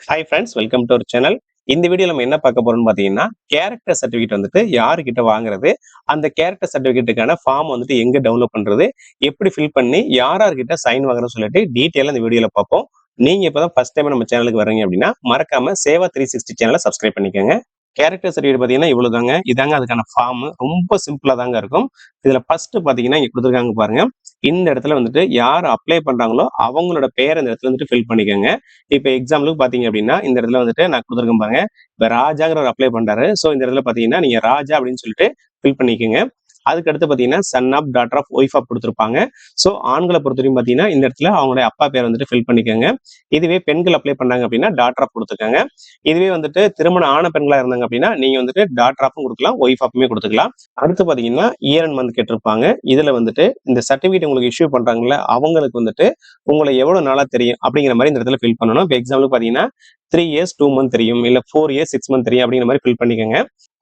Hi friends, welcome to our channel. இந்த video நம்ம என்ன பார்க்க போறோம்னு பார்த்தீங்கன்னா, கேரக்டர் சர்டிஃபிகேட் வந்துட்டு யாருகிட்ட வாங்குறது, அந்த கேரக்டர் சர்டிஃபிகேட்டுக்கான ஃபார்ம் வந்துட்டு எங்க டவுன்லோட் பண்றது, எப்படி ஃபில் பண்ணி யார் யார்கிட்ட சைன் வாங்குறதுன்னு சொல்லிட்டு டீட்டெயிலா இந்த வீடியோல பார்ப்போம். நீங்க இப்பதான் ஃபர்ஸ்ட் டைம் நம்ம சேனலுக்கு வர்றீங்க அப்படின்னா, மறக்காம சேவா 360 சேனலை சப்ஸ்கிரைப் பண்ணிக்கோங்க. கேரக்டர் சர்டிஃபிகேட் பார்த்தீங்கன்னா இவ்வளவுதாங்க. இதாங்க அதுக்கான ஃபார்ம். ரொம்ப சிம்பிளா தாங்க இருக்கும். இதுல ஃபர்ஸ்ட் பார்த்தீங்கன்னா இங்க கொடுத்துருக்காங்க பாருங்க. இந்த இடத்துல வந்துட்டு யார் அப்ளை பண்றாங்களோ அவங்களோட பேர் இந்த இடத்துல வந்துட்டு ஃபில் பண்ணிக்கோங்க. இப்ப எக்ஸாம்பிளுக்கு பாத்தீங்க அப்படின்னா இந்த இடத்துல வந்துட்டு நான் கொடுத்துருக்கேன் பாருங்க. இப்ப ராஜாங்கிற ஒரு அப்ளை பண்றாரு. சோ இந்த இடத்துல பாத்தீங்கன்னா நீங்க ராஜா அப்படின்னு சொல்லிட்டு ஃபில் பண்ணிக்கோங்க. அதுக்கு அடுத்து பாத்தீங்கன்னா son of daughter of wife of கொடுத்துருப்பாங்க. சோ ஆண்களை பொறுத்தவரைக்கும் பாத்தீங்கன்னா இந்த இடத்துல அவங்களுடைய அப்பா பேர் வந்துட்டு ஃபில் பண்ணிக்கோங்க. இதுவே பெண்கள் அப்ளை பண்ணாங்க அப்படின்னா டாட்டர் ஆஃப் கொடுத்துக்கோங்க. இதுவே வந்துட்டு திருமணம் ஆன பெண்களா இருந்தாங்க அப்படின்னா நீங்க வந்துட்டு டாட்டர் ஆஃபும் கொடுக்கலாம், ஒய்ஃப் ஆஃபுமே கொடுத்துக்கலாம். அடுத்து பாத்தீங்கன்னா இயர் அண்ட் மந்த் கேட்டிருப்பாங்க. இதுல வந்துட்டு இந்த சர்டிபிகேட் உங்களுக்கு இஷ்யூ பண்றாங்கல்ல அவங்களுக்கு வந்துட்டு உங்களை எவ்வளவு நாளா தெரியும் அப்படிங்கிற மாதிரி இந்த இடத்துல ஃபில் பண்ணணும். இப்போ எக்ஸாம்பிளுக்கு பாத்தீங்கன்னா 3 இயர்ஸ் 2 மந்த் தெரியும், இல்ல 4 இயர்ஸ் 6 மந்த் தெரியும் அப்படிங்கிற மாதிரி ஃபில் பண்ணிக்கோங்க.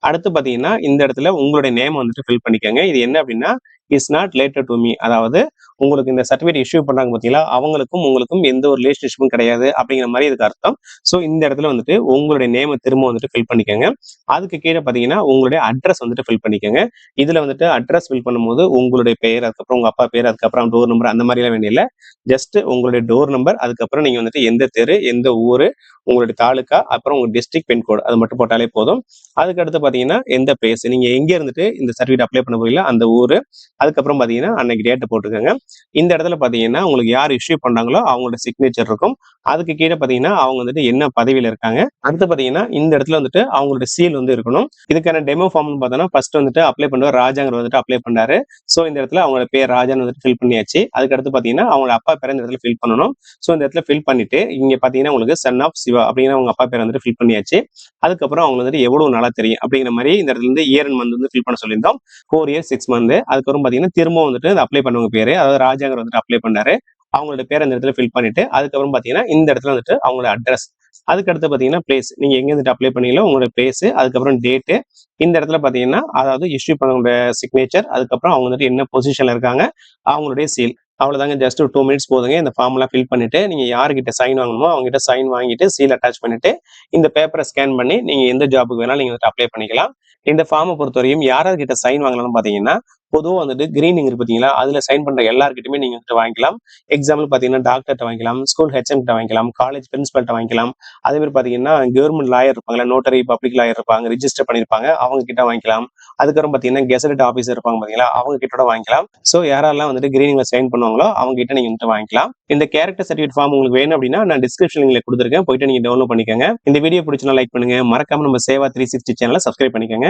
அடுத்து பாத்தீங்கன்னா இந்த இடத்துல உங்களுடைய நேம் வந்துட்டு ஃபில் பண்ணிக்கோங்க. இது என்ன அப்படின்னா is not related to me, அதாவது உங்களுக்கு இந்த சர்டிஃபிகேட் இஷ்யூ பண்றாங்க பாத்தீங்களா அவங்களுக்கும் உங்களுக்கும் எந்த ஒரு ரிலேஷன்ஷிப்பும் கிடையாது அப்படிங்கிற மாதிரி இதுக்கு அர்த்தம். ஸோ இந்த இடத்துல வந்துட்டு உங்களுடைய நேமை திரும்ப வந்துட்டு ஃபில் பண்ணிக்கோங்க. அதுக்கு கீழே பாத்தீங்கன்னா உங்களுடைய அட்ரஸ் வந்துட்டு ஃபில் பண்ணிக்கோங்க. இதுல வந்துட்டு அட்ரஸ் ஃபில் பண்ணும்போது உங்களுடைய பேர், அதுக்கப்புறம் உங்க அப்பா பேர், அதுக்கப்புறம் டோர் நம்பர் அந்த மாதிரி எல்லாம் வேண்டிய ஜஸ்ட் உங்களுடைய டோர் நம்பர், அதுக்கப்புறம் நீங்க வந்துட்டு எந்த தெரு, எந்த ஊரு, உங்களுடைய தாலுக்கா, அப்புறம் உங்க டிஸ்ட்ரிக்ட் பின்கோடு அது மட்டும் போட்டாலே போதும். அதுக்கு அடுத்து பாத்தீங்கன்னா எந்த பிளேஸ் நீங்க எங்க இருந்துட்டு இந்த சர்டிஃபிகேட் அப்ளை பண்ண போறீங்களோ அந்த ஊரு, அதுக்கப்புறம் பாத்தீங்கன்னா அன்னைக்கு டேட்டை போட்டுக்கோங்க. இந்த இடத்துல பாத்தீங்கன்னா உங்களுக்கு யார் இஷ்யூ பண்றாங்களோ அவங்களோட சிக்னேச்சர் இருக்கும். அதுக்கு கீழே பாத்தீங்கன்னா அவங்க வந்துட்டு என்ன பதவியில இருக்காங்க. அடுத்து பாத்தீங்கன்னா இந்த இடத்துல வந்துட்டு அவங்களோட சீல் வந்து இருக்கணும். இதுக்கான டெமோ ஃபார்ம்னு பார்த்தோம்னா ஃபர்ஸ்ட் வந்துட்டு அப்ளை பண்ணுவார் ராஜாங்கிற வந்துட்டு அப்ளை பண்ணாரு. சோ இந்த இடத்துல அவங்களோட பேர் ராஜான்னு வந்துட்டு ஃபில் பண்ணியாச்சு. அதுக்கு அடுத்து பாத்தீங்கன்னா அவங்களோட அப்பா பேரை இந்த இடத்துல ஃபில் பண்ணணும். சோ இந்த இடத்துல ஃபில் பண்ணிட்டு இங்க பாத்தீங்கன்னா உங்களுக்கு சன் ஆஃப் சிவா அப்படிங்கிற அவங்க அப்பா பேர் வந்துட்டு ஃபில் பண்ணியாச்சு. அதுக்கப்புறம் அவங்க வந்துட்டு எவ்வளவு நாளா தெரியும் அப்படிங்கிற மாதிரி இந்த இடத்துல இருந்து இயர் அண்ட் மந்த் வந்து ஃபில் பண்ண சொல்லியிருந்தோம். 4 இயர்ஸ் 6 மந்த். அதுக்கப்புறம் பாத்தீங்கன்னா திரும்ப வந்துட்டு அப்ளை பண்ணவங்க பேரு, அதாவது ராஜாங்கிற வந்துட்டு அப்ளை பண்ணாரு. அவங்களோட பேர் இந்த இடத்துல ஃபில் பண்ணிட்டு அதுக்கப்புறம் பாத்தீங்கன்னா இந்த இடத்துல வந்துட்டு அவங்களோட அட்ரஸ், அதுக்கு அடுத்து பாத்தீங்கன்னா பிளேஸ், நீங்க எங்க வந்துட்டு அப்ளை பண்ணீங்களோ உங்களோட பிளேஸ், அதுக்கப்புறம் டேட்டு, இந்த இடத்துல பாத்தீங்கன்னா அதாவது இஷ்யூ பண்ணவங்க சிக்னேச்சர், அதுக்கப்புறம் அவங்க வந்துட்டு என்ன பொசிஷன்ல இருக்காங்க, அவங்களுடைய சீல். அவ்வளவுதாங்க. ஜஸ்ட் ஒரு 2 மினிட்ஸ் போதுங்க. இந்த ஃபார்ம் எல்லாம் ஃபில் பண்ணிட்டு நீங்க யாருகிட்ட சைன் வாங்கணுமோ அவங்க கிட்ட சைன் வாங்கிட்டு சீல் அட்டாச் பண்ணிட்டு இந்த பேப்பரை ஸ்கேன் பண்ணி நீங்க எந்த ஜாபுக்கு வேணாலும் நீங்க வந்துட்டு அப்ளை பண்ணிக்கலாம். இந்த ஃபார்மை பொறுத்தவரையும் யாரார்கிட்ட சைன் வாங்கலாம்னு பாத்தீங்கன்னா பொதுவாக வந்துட்டு கிரீனிங் இருக்கு பாத்தீங்களா, அதுல சைன் பண்ற எல்லாருக்கிட்டுமே நீங்க வந்துட்டு வாங்கிக்கலாம். எக்ஸாம்பிள் பாத்தீங்கன்னா டாக்டர்கிட்ட வாங்கிக்கலாம், ஸ்கூல் ஹெச்எம் கிட்ட வாங்கிக்கலாம், காலேஜ் பிரின்சிபல்கிட்ட வாங்கிக்கலாம். அதே மாதிரி பாத்தீங்கன்னா கவர்மெண்ட் லாயர் இருப்பாங்களா, நோட்டரி பப்ளிக் லாயர் இருப்பாங்க, ரிஜிஸ்டர் பண்ணிருப்பாங்க, அவங்க கிட்ட வாங்கிக்கலாம். அதுக்கப்புறம் பாத்தீங்கன்னா கெசட் ஆஃபீஸர் இருப்பாங்க பாத்தீங்களா, அவங்க கிட்ட வாங்கிக்கலாம். சோ யாரெல்லாம் வந்துட்டு கிரீனிங்ல சைன் பண்ணுவாங்களோ அவங்க கிட்ட நீங்க வந்துட்டு வாங்கிக்கலாம். இந்த கேரக்டர் சர்டிஃபிகேட் ஃபார்ம் உங்களுக்கு வேணும் அப்படின்னா நான் டிஸ்கிரிப்ஷன் லிங்க்ல கொடுத்துருக்கேன், போயிட்டு நீங்க டவுன்லோட் பண்ணிக்கோங்க. இந்த வீடியோ பிடிச்சா லைக் பண்ணுங்க, மறக்காம நம்ம சேவா 360 சேனலை சப்ஸ்கிரைப் பண்ணிக்கோங்க.